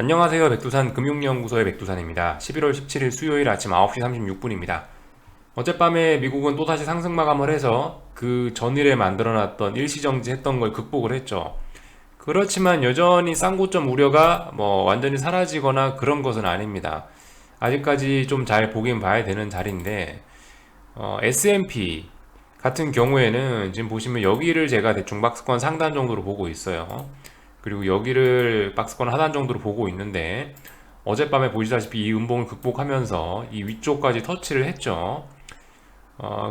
안녕하세요. 백두산 금융연구소의 백두산입니다. 11월 17일 수요일 아침 9시 36분입니다. 어젯밤에 미국은 또다시 상승 마감을 해서 그 전일에 만들어놨던 일시정지 했던 걸 극복을 했죠. 그렇지만 여전히 쌍고점 우려가 완전히 사라지거나 그런 것은 아닙니다. 아직까지 좀 잘 보긴 봐야 되는 자리인데, S&P 같은 경우에는 지금 보시면 여기를 제가 대충 박스권 상단 정도로 보고 있어요. 그리고 여기를 박스권 하단 정도로 보고 있는데 어젯밤에 보시다시피 이 음봉을 극복하면서 이 위쪽까지 터치를 했죠.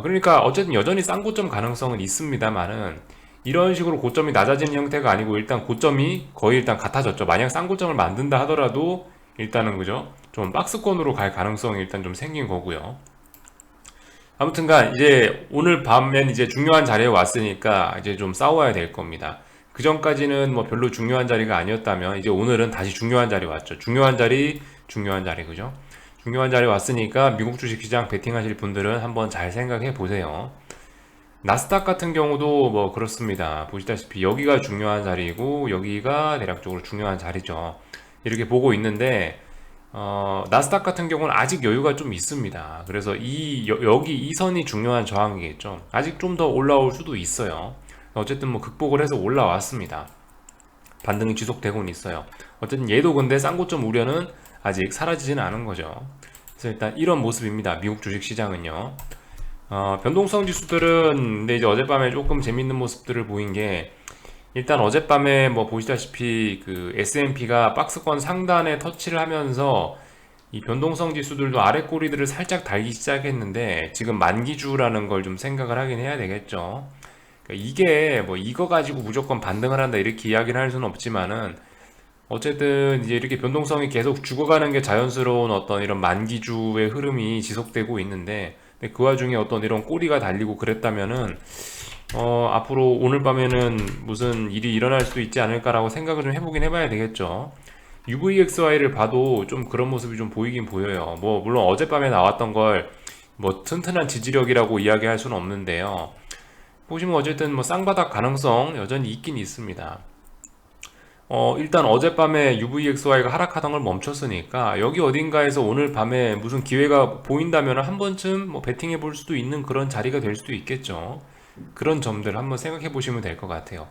그러니까 어쨌든 여전히 쌍고점 가능성은 있습니다만은 이런 식으로 고점이 낮아지는 형태가 아니고 일단 고점이 거의 일단 같아졌죠. 만약 쌍고점을 만든다 하더라도 일단은 그죠? 좀 박스권으로 갈 가능성이 일단 좀 생긴 거고요. 아무튼간 이제 오늘 밤엔 이제 중요한 자리에 왔으니까 이제 좀 싸워야 될 겁니다. 그 전까지는 뭐 별로 중요한 자리가 아니었다면 이제 오늘은 다시 중요한 자리 왔죠. 중요한 자리 그죠? 중요한 자리 왔으니까 미국 주식시장 베팅하실 분들은 한번 잘 생각해 보세요. 나스닥 같은 경우도 뭐 그렇습니다. 보시다시피 여기가 중요한 자리고 여기가 대략적으로 중요한 자리죠. 이렇게 보고 있는데 나스닥 같은 경우는 아직 여유가 좀 있습니다. 그래서 여기 이 선이 중요한 저항이겠죠. 아직 좀 더 올라올 수도 있어요. 어쨌든 뭐 극복을 해서 올라왔습니다. 반등이 지속되고는 있어요. 어쨌든 얘도 근데 쌍고점 우려는 아직 사라지지는 않은 거죠. 그래서 일단 이런 모습입니다. 미국 주식 시장은요. 변동성 지수들은 근데 이제 어젯밤에 조금 재밌는 모습들을 보인 게 일단 어젯밤에 뭐 보시다시피 그 S&P가 박스권 상단에 터치를 하면서 이 변동성 지수들도 아래 꼬리들을 살짝 달기 시작했는데 지금 만기주라는 걸 좀 생각을 하긴 해야 되겠죠. 그러니까 이게 뭐 이거 가지고 무조건 반등을 한다 이렇게 이야기를 할 수는 없지만은 어쨌든 이제 이렇게 변동성이 계속 죽어가는 게 자연스러운 어떤 이런 만기주의 흐름이 지속되고 있는데 근데 그 와중에 어떤 이런 꼬리가 달리고 그랬다면은 앞으로 오늘 밤에는 무슨 일이 일어날 수도 있지 않을까라고 생각을 좀 해보긴 해봐야 되겠죠. UVXY를 봐도 좀 그런 모습이 좀 보이긴 보여요. 뭐 물론 어젯밤에 나왔던 걸 뭐 튼튼한 지지력이라고 이야기할 수는 없는데요. 보시면 어쨌든 뭐 쌍바닥 가능성 여전히 있긴 있습니다. 일단 어젯밤에 UVXY가 하락하던 걸 멈췄으니까 여기 어딘가에서 오늘 밤에 무슨 기회가 보인다면 한 번쯤 뭐 베팅해 볼 수도 있는 그런 자리가 될 수도 있겠죠. 그런 점들 한번 생각해 보시면 될 것 같아요.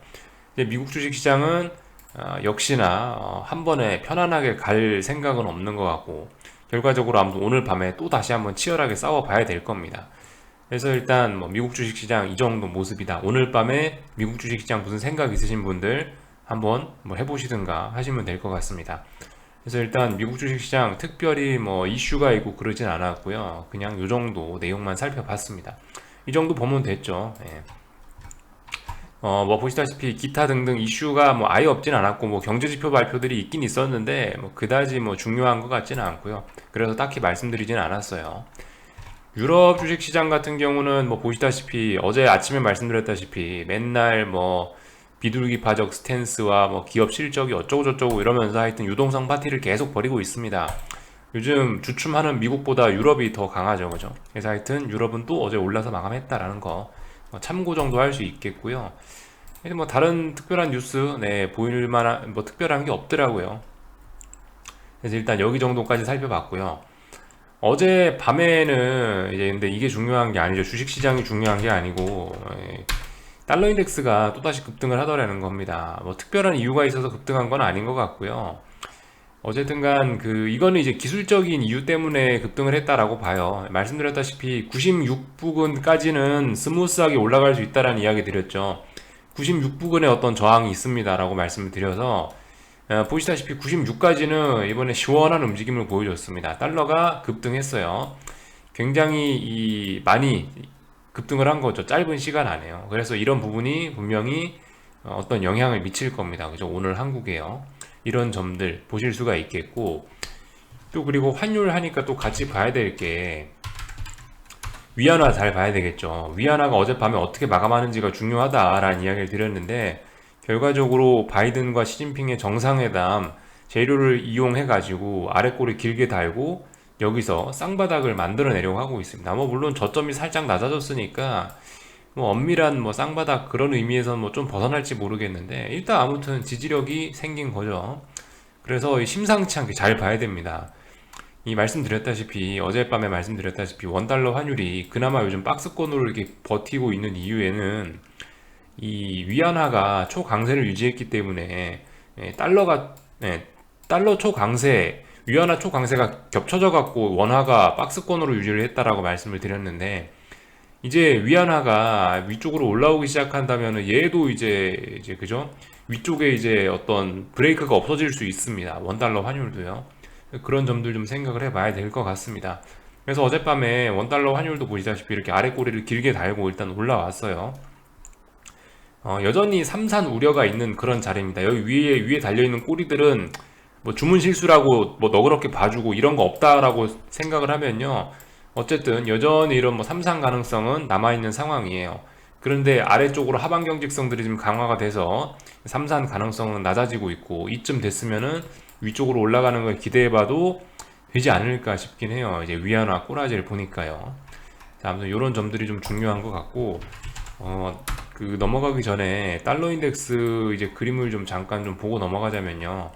이제 미국 주식시장은 역시나 한 번에 편안하게 갈 생각은 없는 것 같고 결과적으로 아무튼 오늘 밤에 또 다시 한번 치열하게 싸워봐야 될 겁니다. 그래서 일단 뭐 미국 주식시장 이 정도 모습이다. 오늘 밤에 미국 주식시장 무슨 생각 있으신 분들 한번 뭐 해보시든가 하시면 될 것 같습니다. 그래서 일단 미국 주식시장 특별히 뭐 이슈가 있고 그러진 않았고요. 그냥 이 정도 내용만 살펴봤습니다. 이 정도 보면 됐죠. 예. 뭐 보시다시피 기타 등등 이슈가 뭐 아예 없진 않았고 뭐 경제지표 발표들이 있긴 있었는데 뭐 그다지 뭐 중요한 것 같지는 않고요. 그래서 딱히 말씀드리지는 않았어요. 유럽 주식시장 같은 경우는 뭐 보시다시피 어제 아침에 말씀드렸다시피 맨날 뭐 비둘기파적 스탠스와 뭐 기업 실적이 어쩌고저쩌고 이러면서 하여튼 유동성 파티를 계속 벌이고 있습니다. 요즘 주춤하는 미국보다 유럽이 더 강하죠, 그죠? 그래서 하여튼 유럽은 또 어제 올라서 마감했다라는 거 참고 정도 할 수 있겠고요. 하여튼 뭐 다른 특별한 뉴스, 네, 보일 만한 뭐 특별한 게 없더라고요. 그래서 일단 여기 정도까지 살펴봤고요. 어제 밤에는 이제 근데 이게 중요한 게 아니죠. 주식시장이 중요한 게 아니고 달러 인덱스가 또다시 급등을 하더라는 겁니다. 뭐 특별한 이유가 있어서 급등한 건 아닌 것 같고요. 어쨌든간 이거는 이제 기술적인 이유 때문에 급등을 했다라고 봐요. 말씀드렸다시피 96부근까지는 스무스하게 올라갈 수 있다라는 이야기 드렸죠. 96부근에 어떤 저항이 있습니다라고 말씀을 드려서 보시다시피 96까지는 이번에 시원한 움직임을 보여줬습니다. 달러가 급등했어요. 굉장히 많이 급등을 한 거죠. 짧은 시간 안에요. 그래서 이런 부분이 분명히 어떤 영향을 미칠 겁니다. 그죠? 오늘 한국에요. 이런 점들 보실 수가 있겠고 또 그리고 환율 하니까 또 같이 봐야 될 게 위안화 잘 봐야 되겠죠. 위안화가 어젯밤에 어떻게 마감하는지가 중요하다라는 이야기를 드렸는데 결과적으로 바이든과 시진핑의 정상회담 재료를 이용해 가지고 아랫골을 길게 달고 여기서 쌍바닥을 만들어내려고 하고 있습니다. 뭐 물론 저점이 살짝 낮아졌으니까 뭐 엄밀한 뭐 쌍바닥 그런 의미에서는 뭐 좀 벗어날지 모르겠는데 일단 아무튼 지지력이 생긴 거죠. 그래서 심상치 않게 잘 봐야 됩니다. 이 말씀드렸다시피 어젯밤에 말씀드렸다시피 원달러 환율이 그나마 요즘 박스권으로 이렇게 버티고 있는 이유에는 이 위안화가 초강세를 유지했기 때문에 달러가 달러 초강세 위안화 초강세가 겹쳐져 갖고 원화가 박스권으로 유지를 했다라고 말씀을 드렸는데 이제 위안화가 위쪽으로 올라오기 시작한다면은 얘도 이제 그죠? 위쪽에 이제 어떤 브레이크가 없어질 수 있습니다. 원달러 환율도요. 그런 점들 좀 생각을 해봐야 될 것 같습니다. 그래서 어젯밤에 원달러 환율도 보시다시피 이렇게 아래 꼬리를 길게 달고 일단 올라왔어요. 여전히 삼산 우려가 있는 그런 자리입니다. 여기 위에 달려있는 꼬리들은 뭐 주문 실수라고 뭐 너그럽게 봐주고 이런 거 없다라고 생각을 하면요. 어쨌든 여전히 이런 뭐 삼산 가능성은 남아있는 상황이에요. 그런데 아래쪽으로 하방 경직성들이 좀 강화가 돼서 삼산 가능성은 낮아지고 있고 이쯤 됐으면은 위쪽으로 올라가는 걸 기대해봐도 되지 않을까 싶긴 해요. 이제 위안화 꼬라지를 보니까요. 자, 아무튼 이런 점들이 좀 중요한 것 같고 그 넘어가기 전에 달러 인덱스 이제 그림을 좀 잠깐 좀 보고 넘어가자면요.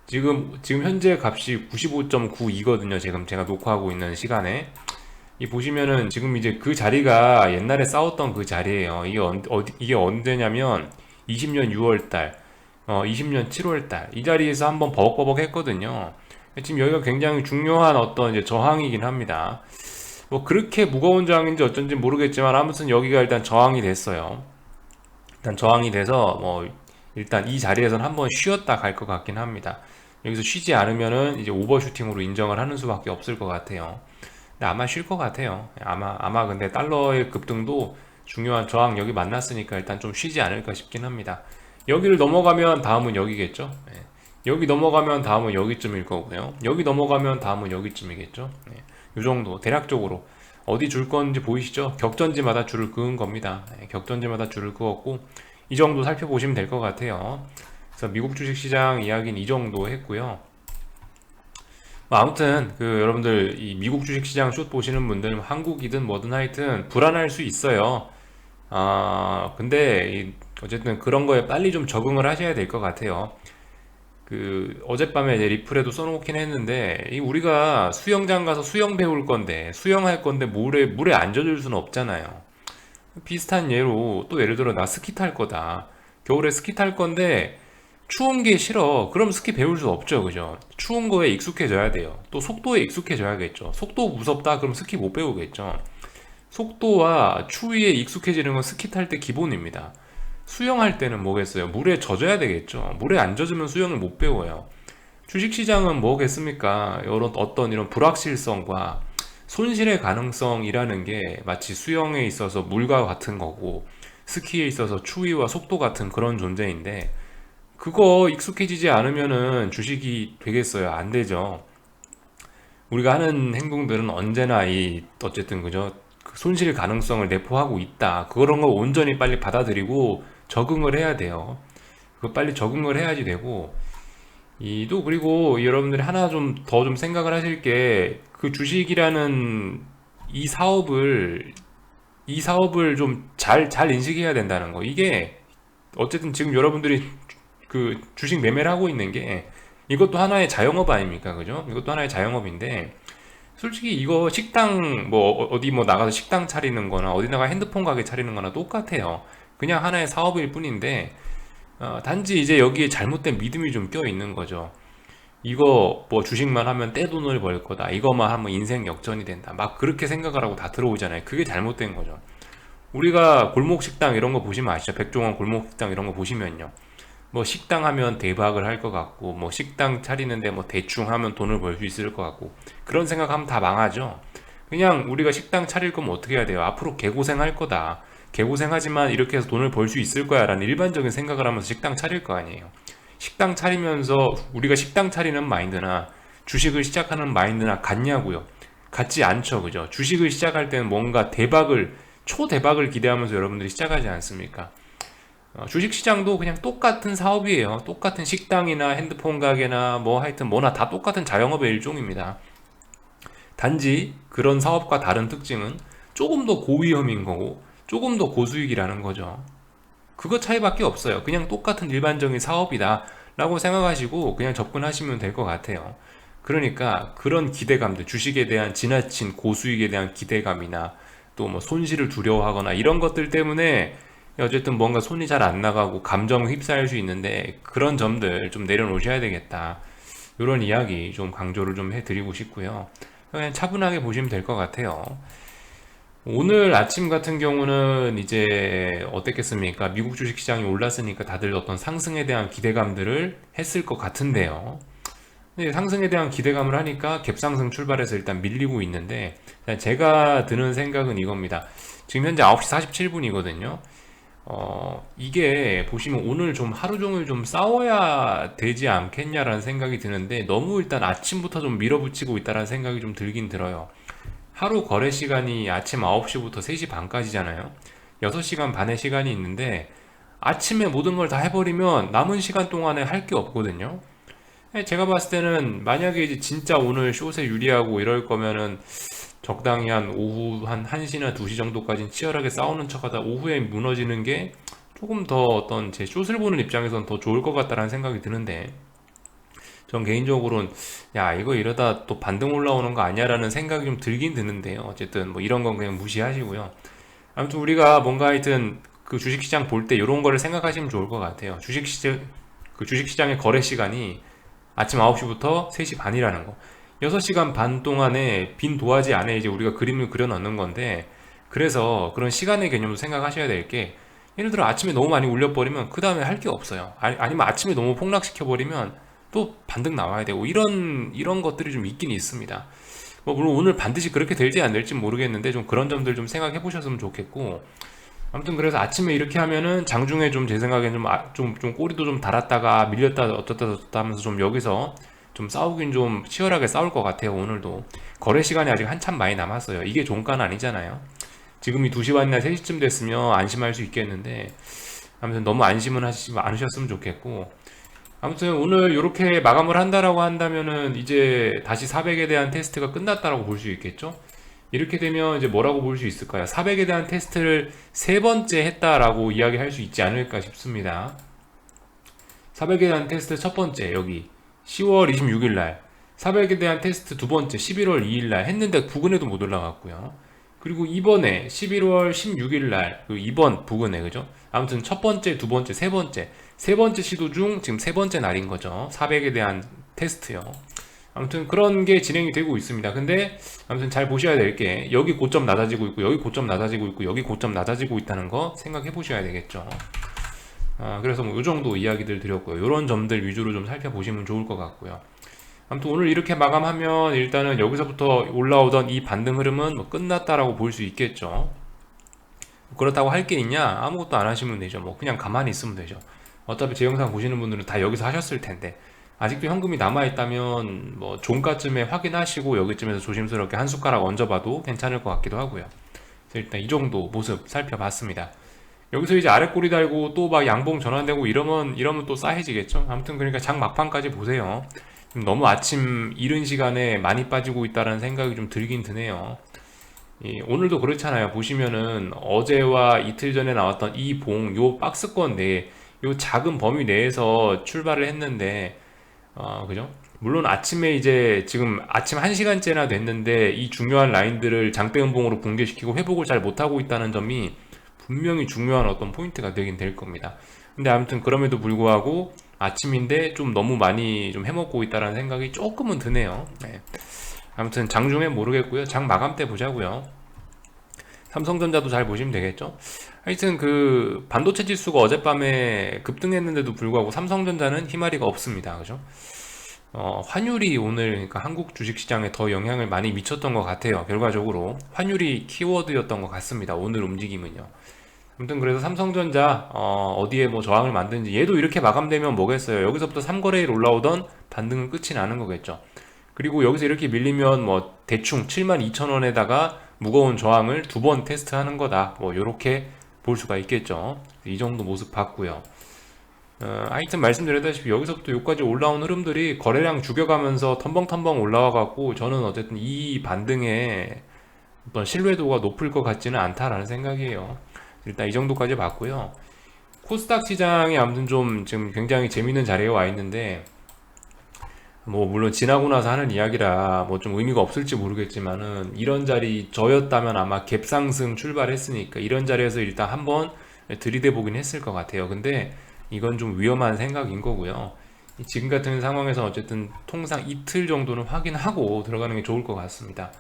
지금 현재 값이 95.92거든요. 지금 제가 녹화하고 있는 시간에. 이 보시면은 지금 이제 그 자리가 옛날에 싸웠던 그 자리예요. 이게 언제냐면 20년 6월달, 20년 7월달 이 자리에서 한번 버벅버벅 했거든요. 지금 여기가 굉장히 중요한 어떤 이제 저항이긴 합니다. 뭐 그렇게 무거운 저항인지 어쩐지 모르겠지만 아무튼 여기가 일단 저항이 됐어요. 일단 저항이 돼서 뭐 일단 이 자리에서는 한번 쉬었다 갈 것 같긴 합니다. 여기서 쉬지 않으면은 이제 오버슈팅으로 인정을 하는 수밖에 없을 것 같아요. 근데 아마 쉴 것 같아요. 아마 근데 달러의 급등도 중요한 저항 여기 만났으니까 일단 좀 쉬지 않을까 싶긴 합니다. 여기를 넘어가면 다음은 여기겠죠. 여기 넘어가면 다음은 여기쯤일 거고요. 여기 넘어가면 다음은 여기쯤이겠죠. 이 정도 대략적으로 어디 줄 건지 보이시죠? 격전지마다 줄을 그은 겁니다. 격전지마다 줄을 그었고 이 정도 살펴보시면 될 것 같아요. 그래서 미국 주식시장 이야기는 이 정도 했고요. 아무튼 여러분들 이 미국 주식시장 숏 보시는 분들 한국이든 뭐든 하여튼 불안할 수 있어요. 근데 어쨌든 그런 거에 빨리 좀 적응을 하셔야 될 것 같아요. 어젯밤에 이제 리플에도 써놓긴 했는데 우리가 수영장 가서 수영 배울 건데 수영할 건데 물에 안 젖을 수는 없잖아요. 비슷한 예로 또 예를 들어 나 스키 탈 거다. 겨울에 스키 탈 건데 추운 게 싫어. 그럼 스키 배울 수 없죠. 그죠? 추운 거에 익숙해져야 돼요. 또 속도에 익숙해져야겠죠. 속도 무섭다? 그럼 스키 못 배우겠죠. 속도와 추위에 익숙해지는 건 스키 탈 때 기본입니다. 수영할 때는 뭐겠어요? 물에 젖어야 되겠죠. 물에 안 젖으면 수영을 못 배워요. 주식시장은 뭐겠습니까? 이런 불확실성과 손실의 가능성이라는 게 마치 수영에 있어서 물과 같은 거고 스키에 있어서 추위와 속도 같은 그런 존재인데 그거 익숙해지지 않으면은 주식이 되겠어요? 안 되죠. 우리가 하는 행동들은 언제나 어쨌든 그죠? 그 손실 가능성을 내포하고 있다. 그런 걸 온전히 빨리 받아들이고 적응을 해야 돼요. 그거 빨리 적응을 해야지 되고 또 그리고 여러분들이 하나 좀 더 좀 생각을 하실 게 그 주식이라는 이 사업을 좀 잘 인식해야 된다는 거. 이게 어쨌든 지금 여러분들이 그 주식 매매를 하고 있는 게 이것도 하나의 자영업 아닙니까? 그죠? 이것도 하나의 자영업인데 솔직히 이거 식당 어디 나가서 식당 차리는 거나 어디다가 핸드폰 가게 차리는 거나 똑같아요. 그냥 하나의 사업일 뿐인데 단지 이제 여기에 잘못된 믿음이 좀 껴 있는 거죠. 이거 뭐 주식만 하면 떼돈을 벌 거다. 이거만 하면 인생 역전이 된다. 막 그렇게 생각을 하고 다 들어오잖아요. 그게 잘못된 거죠. 우리가 골목 식당 이런 거 보시면 아시죠? 백종원 골목 식당 이런 거 보시면요. 뭐 식당 하면 대박을 할 것 같고 뭐 식당 차리는데 뭐 대충 하면 돈을 벌 수 있을 것 같고 그런 생각하면 다 망하죠. 그냥 우리가 식당 차릴 거면 어떻게 해야 돼요? 앞으로 개고생할 거다. 개고생하지만 이렇게 해서 돈을 벌 수 있을 거야 라는 일반적인 생각을 하면서 식당 차릴 거 아니에요. 식당 차리면서 우리가 식당 차리는 마인드나 주식을 시작하는 마인드나 같냐고요? 같지 않죠. 그죠? 주식을 시작할 때는 뭔가 초대박을 기대하면서 여러분들이 시작하지 않습니까? 주식시장도 그냥 똑같은 사업이에요. 똑같은 식당이나 핸드폰 가게나 뭐 하여튼 뭐나 다 똑같은 자영업의 일종입니다. 단지 그런 사업과 다른 특징은 조금 더 고위험인 거고 조금 더 고수익이라는 거죠. 그거 차이밖에 없어요. 그냥 똑같은 일반적인 사업이다 라고 생각하시고 그냥 접근하시면 될 것 같아요. 그러니까 그런 기대감들, 주식에 대한 지나친 고수익에 대한 기대감이나 또 뭐 손실을 두려워하거나 이런 것들 때문에 어쨌든 뭔가 손이 잘 안 나가고 감정에 휩싸일 수 있는데, 그런 점들 좀 내려놓으셔야 되겠다, 이런 이야기 좀 강조를 좀 해드리고 싶고요. 그냥 차분하게 보시면 될 것 같아요. 오늘 아침 같은 경우는 이제 어땠겠습니까? 미국 주식시장이 올랐으니까 다들 어떤 상승에 대한 기대감들을 했을 것 같은데요. 근데 상승에 대한 기대감을 하니까 갭상승 출발해서 일단 밀리고 있는데, 제가 드는 생각은 이겁니다. 지금 현재 9시 47분이거든요. 이게 보시면 오늘 좀 하루 종일 좀 싸워야 되지 않겠냐라는 생각이 드는데, 너무 일단 아침부터 좀 밀어붙이고 있다라는 생각이 좀 들긴 들어요. 하루 거래 시간이 아침 9시부터 3시 반까지잖아요. 6시간 반의 시간이 있는데 아침에 모든 걸 다 해버리면 남은 시간 동안에 할 게 없거든요. 제가 봤을 때는 만약에 이제 진짜 오늘 숏에 유리하고 이럴 거면은 적당히 한 오후 한 1시나 2시 정도까지는 치열하게 싸우는 척하다 오후에 무너지는 게 조금 더 어떤 제 숏을 보는 입장에선 더 좋을 것 같다라는 생각이 드는데, 전 개인적으로는 야 이거 이러다 또 반등 올라오는 거 아니야라는 생각이 좀 들긴 드는데요. 어쨌든 뭐 이런 건 그냥 무시하시고요. 아무튼 우리가 뭔가 하여튼 그 주식시장 볼 때 이런 거를 생각하시면 좋을 것 같아요. 주식시장의 거래 시간이 아침 9시부터 3시 반이라는 거, 6시간 반 동안에 빈 도화지 안에 이제 우리가 그림을 그려 넣는 건데, 그래서 그런 시간의 개념도 생각하셔야 될 게, 예를 들어 아침에 너무 많이 올려버리면 그 다음에 할 게 없어요. 아니면 아침에 너무 폭락시켜버리면 또 반등 나와야 되고, 이런 것들이 좀 있긴 있습니다. 뭐 물론 오늘 반드시 그렇게 될지 안 될지 모르겠는데 좀 그런 점들 좀 생각해 보셨으면 좋겠고, 아무튼 그래서 아침에 이렇게 하면은 장중에 좀 제 생각엔 좀 꼬리도 좀 달았다가 밀렸다 어쩌다 저쩌다 하면서 좀 여기서 좀 싸우긴 좀 치열하게 싸울 것 같아요. 오늘도 거래 시간이 아직 한참 많이 남았어요. 이게 종가는 아니잖아요. 지금이 2시 반이나 3시쯤 됐으면 안심할 수 있겠는데, 아무튼 너무 안심은 하시지 않으셨으면 좋겠고, 아무튼 오늘 이렇게 마감을 한다라고 한다면은 이제 다시 400에 대한 테스트가 끝났다라고 볼 수 있겠죠? 이렇게 되면 이제 뭐라고 볼 수 있을까요? 400에 대한 테스트를 세 번째 했다라고 이야기할 수 있지 않을까 싶습니다. 400에 대한 테스트 첫 번째 여기 10월 26일 날, 400에 대한 테스트 두 번째 11월 2일 날 했는데 부근에도 못 올라갔고요. 그리고 이번에 11월 16일 날, 그 이번 부근에, 그죠? 아무튼 첫 번째, 두 번째, 세 번째 시도 중 지금 세 번째 날인 거죠. 400에 대한 테스트요. 아무튼 그런 게 진행이 되고 있습니다. 근데 아무튼 잘 보셔야 될 게, 여기 고점 낮아지고 있고 여기 고점 낮아지고 있고 여기 고점 낮아지고 있다는 거 생각해 보셔야 되겠죠. 그래서 뭐 이 정도 이야기들 드렸고요. 이런 점들 위주로 좀 살펴보시면 좋을 것 같고요. 아무튼 오늘 이렇게 마감하면 일단은 여기서부터 올라오던 이 반등 흐름은 뭐 끝났다라고 볼 수 있겠죠. 그렇다고 할 게 있냐? 아무것도 안 하시면 되죠. 뭐 그냥 가만히 있으면 되죠. 어차피 제 영상 보시는 분들은 다 여기서 하셨을 텐데, 아직도 현금이 남아있다면 뭐 종가쯤에 확인하시고 여기쯤에서 조심스럽게 한 숟가락 얹어봐도 괜찮을 것 같기도 하고요. 그래서 일단 이 정도 모습 살펴봤습니다. 여기서 이제 아래 꼬리 달고 또 막 양봉 전환되고 이러면 또 싸해지겠죠. 아무튼 그러니까 장 막판까지 보세요. 너무 아침 이른 시간에 많이 빠지고 있다는 생각이 좀 들긴 드네요. 오늘도 그렇잖아요. 보시면은 어제와 이틀 전에 나왔던 이 요 박스권 내에, 요 작은 범위 내에서 출발을 했는데, 그죠? 물론 아침에 이제 지금 아침 1시간째나 됐는데 이 중요한 라인들을 장대 음봉으로 붕괴시키고 회복을 잘 못하고 있다는 점이 분명히 중요한 어떤 포인트가 되긴 될 겁니다. 근데 아무튼 그럼에도 불구하고 아침인데 좀 너무 많이 좀 해먹고 있다는 생각이 조금은 드네요. 네. 아무튼 장중엔 모르겠고요. 장 마감 때 보자고요. 삼성전자도 잘 보시면 되겠죠. 하여튼 그 반도체 지수가 어젯밤에 급등했는데도 불구하고 삼성전자는 희마리가 없습니다. 그죠? 환율이 오늘 그러니까 한국 주식시장에 더 영향을 많이 미쳤던 것 같아요. 결과적으로 환율이 키워드였던 것 같습니다. 오늘 움직임은요. 아무튼 그래서 삼성전자 어디에 뭐 저항을 만든지, 얘도 이렇게 마감되면 뭐겠어요. 여기서부터 3거래일 올라오던 반등은 끝이 나는 거겠죠. 그리고 여기서 이렇게 밀리면 뭐 대충 72,000원에다가 무거운 저항을 두 번 테스트하는 거다, 뭐 요렇게 볼 수가 있겠죠. 이 정도 모습 봤고요. 하여튼 말씀드렸다시피 여기서부터 여기까지 올라온 흐름들이 거래량 죽여가면서 텀벙텀벙 올라와 갖고, 저는 어쨌든 이 반등의 어떤 신뢰도가 높을 것 같지는 않다라는 생각이에요. 일단 이 정도까지 봤고요. 코스닥 시장이 아무튼 좀 지금 굉장히 재밌는 자리에 와 있는데, 뭐 물론 지나고 나서 하는 이야기라 뭐 좀 의미가 없을지 모르겠지만은, 이런 자리 저였다면 아마 갭상승 출발했으니까 이런 자리에서 일단 한번 들이대 보긴 했을 것 같아요. 근데 이건 좀 위험한 생각인 거고요. 지금 같은 상황에서 어쨌든 통상 이틀 정도는 확인하고 들어가는 게 좋을 것 같습니다.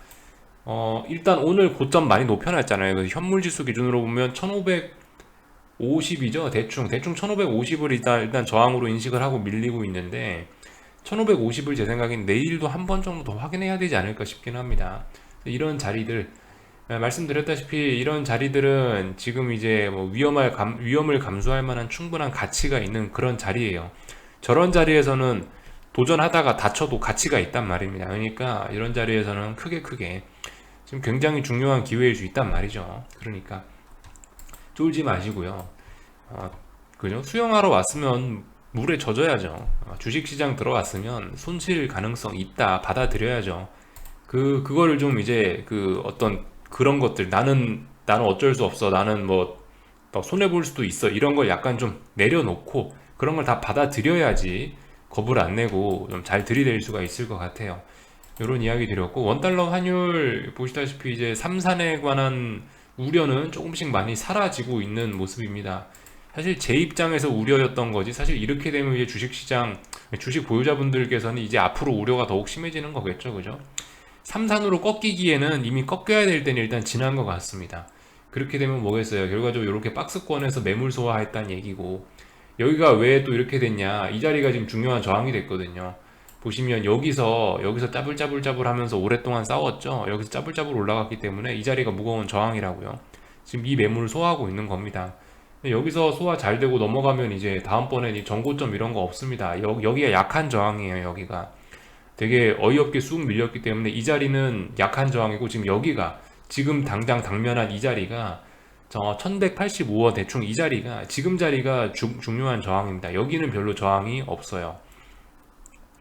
일단 오늘 고점 많이 높여놨잖아요. 그래서 현물지수 기준으로 보면 1550이죠. 대충 1550을 일단 저항으로 인식을 하고 밀리고 있는데, 1550을 제 생각엔 내일도 한 번 정도 더 확인해야 되지 않을까 싶긴 합니다. 이런 자리들, 말씀드렸다시피 이런 자리들은 지금 이제 뭐 위험을 감수할 만한 충분한 가치가 있는 그런 자리예요. 저런 자리에서는 도전하다가 다쳐도 가치가 있단 말입니다. 그러니까 이런 자리에서는 크게 지금 굉장히 중요한 기회일 수 있단 말이죠. 그러니까 쫄지 마시고요. 어, 그죠? 수영하러 왔으면 물에 젖어야죠. 주식시장 들어왔으면 손실 가능성 있다 받아들여야죠. 그거를 좀 이제 그 어떤 그런 것들, 나는 어쩔 수 없어, 나는 뭐 손해 볼 수도 있어, 이런 걸 약간 좀 내려놓고 그런 걸 다 받아들여야지 겁을 안 내고 좀 잘 들이댈 수가 있을 것 같아요. 이런 이야기 드렸고, 원달러 환율 보시다시피 이제 삼산에 관한 우려는 조금씩 많이 사라지고 있는 모습입니다. 사실 제 입장에서 우려였던 거지, 사실 이렇게 되면 이제 주식시장 주식 보유자분들께서는 이제 앞으로 우려가 더욱 심해지는 거겠죠, 그죠? 삼산으로 꺾이기에는 이미 꺾여야 될 때는 일단 지난 것 같습니다. 그렇게 되면 뭐겠어요? 결과적으로 이렇게 박스권에서 매물 소화했다는 얘기고, 여기가 왜 또 이렇게 됐냐, 이 자리가 지금 중요한 저항이 됐거든요. 보시면 여기서 짜불짜불 하면서 오랫동안 싸웠죠. 여기서 짜불짜불 올라갔기 때문에 이 자리가 무거운 저항이라고요. 지금 이 매물을 소화하고 있는 겁니다. 여기서 소화 잘 되고 넘어가면 이제 다음번엔 이 전고점 이런 거 없습니다. 여기가 약한 저항이에요. 여기가 되게 어이없게 쑥 밀렸기 때문에 이 자리는 약한 저항이고, 지금 여기가 지금 당장 당면한 이 자리가 저 1185원 대충 이 자리가 지금 자리가 중요한 저항입니다. 여기는 별로 저항이 없어요.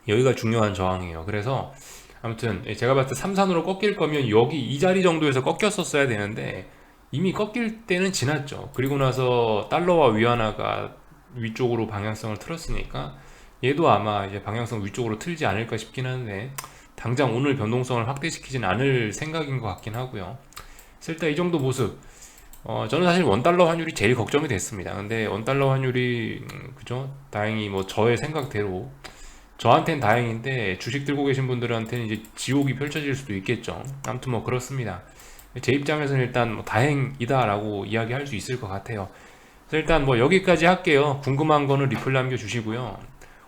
여기가 중요한 저항이에요. 그래서 아무튼 제가 봤을 때 삼산으로 꺾일 거면 여기 이 자리 정도에서 꺾였었어야 되는데, 이미 꺾일 때는 지났죠. 그리고 나서 달러와 위안화가 위쪽으로 방향성을 틀었으니까 얘도 아마 이제 방향성 위쪽으로 틀지 않을까 싶긴 한데, 당장 오늘 변동성을 확대시키진 않을 생각인 것 같긴 하고요. 그래서 일단 이 정도 모습, 저는 사실 원달러 환율이 제일 걱정이 됐습니다. 근데 원달러 환율이 그죠? 다행히 뭐 저의 생각대로, 저한텐 다행인데 주식 들고 계신 분들한테는 이제 지옥이 펼쳐질 수도 있겠죠. 아무튼 뭐 그렇습니다. 제 입장에서는 일단 뭐 다행이다라고 이야기할 수 있을 것 같아요. 그래서 일단 뭐 여기까지 할게요. 궁금한 거는 리플 남겨주시고요.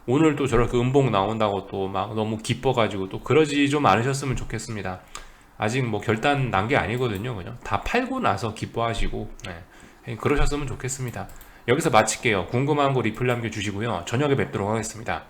오늘 또 저렇게 음봉 나온다고 또 막 너무 기뻐가지고 또 그러지 좀 않으셨으면 좋겠습니다. 아직 뭐 결단 난 게 아니거든요. 그죠? 다 팔고 나서 기뻐하시고, 그러셨으면 좋겠습니다. 여기서 마칠게요. 궁금한 거 리플 남겨주시고요. 저녁에 뵙도록 하겠습니다.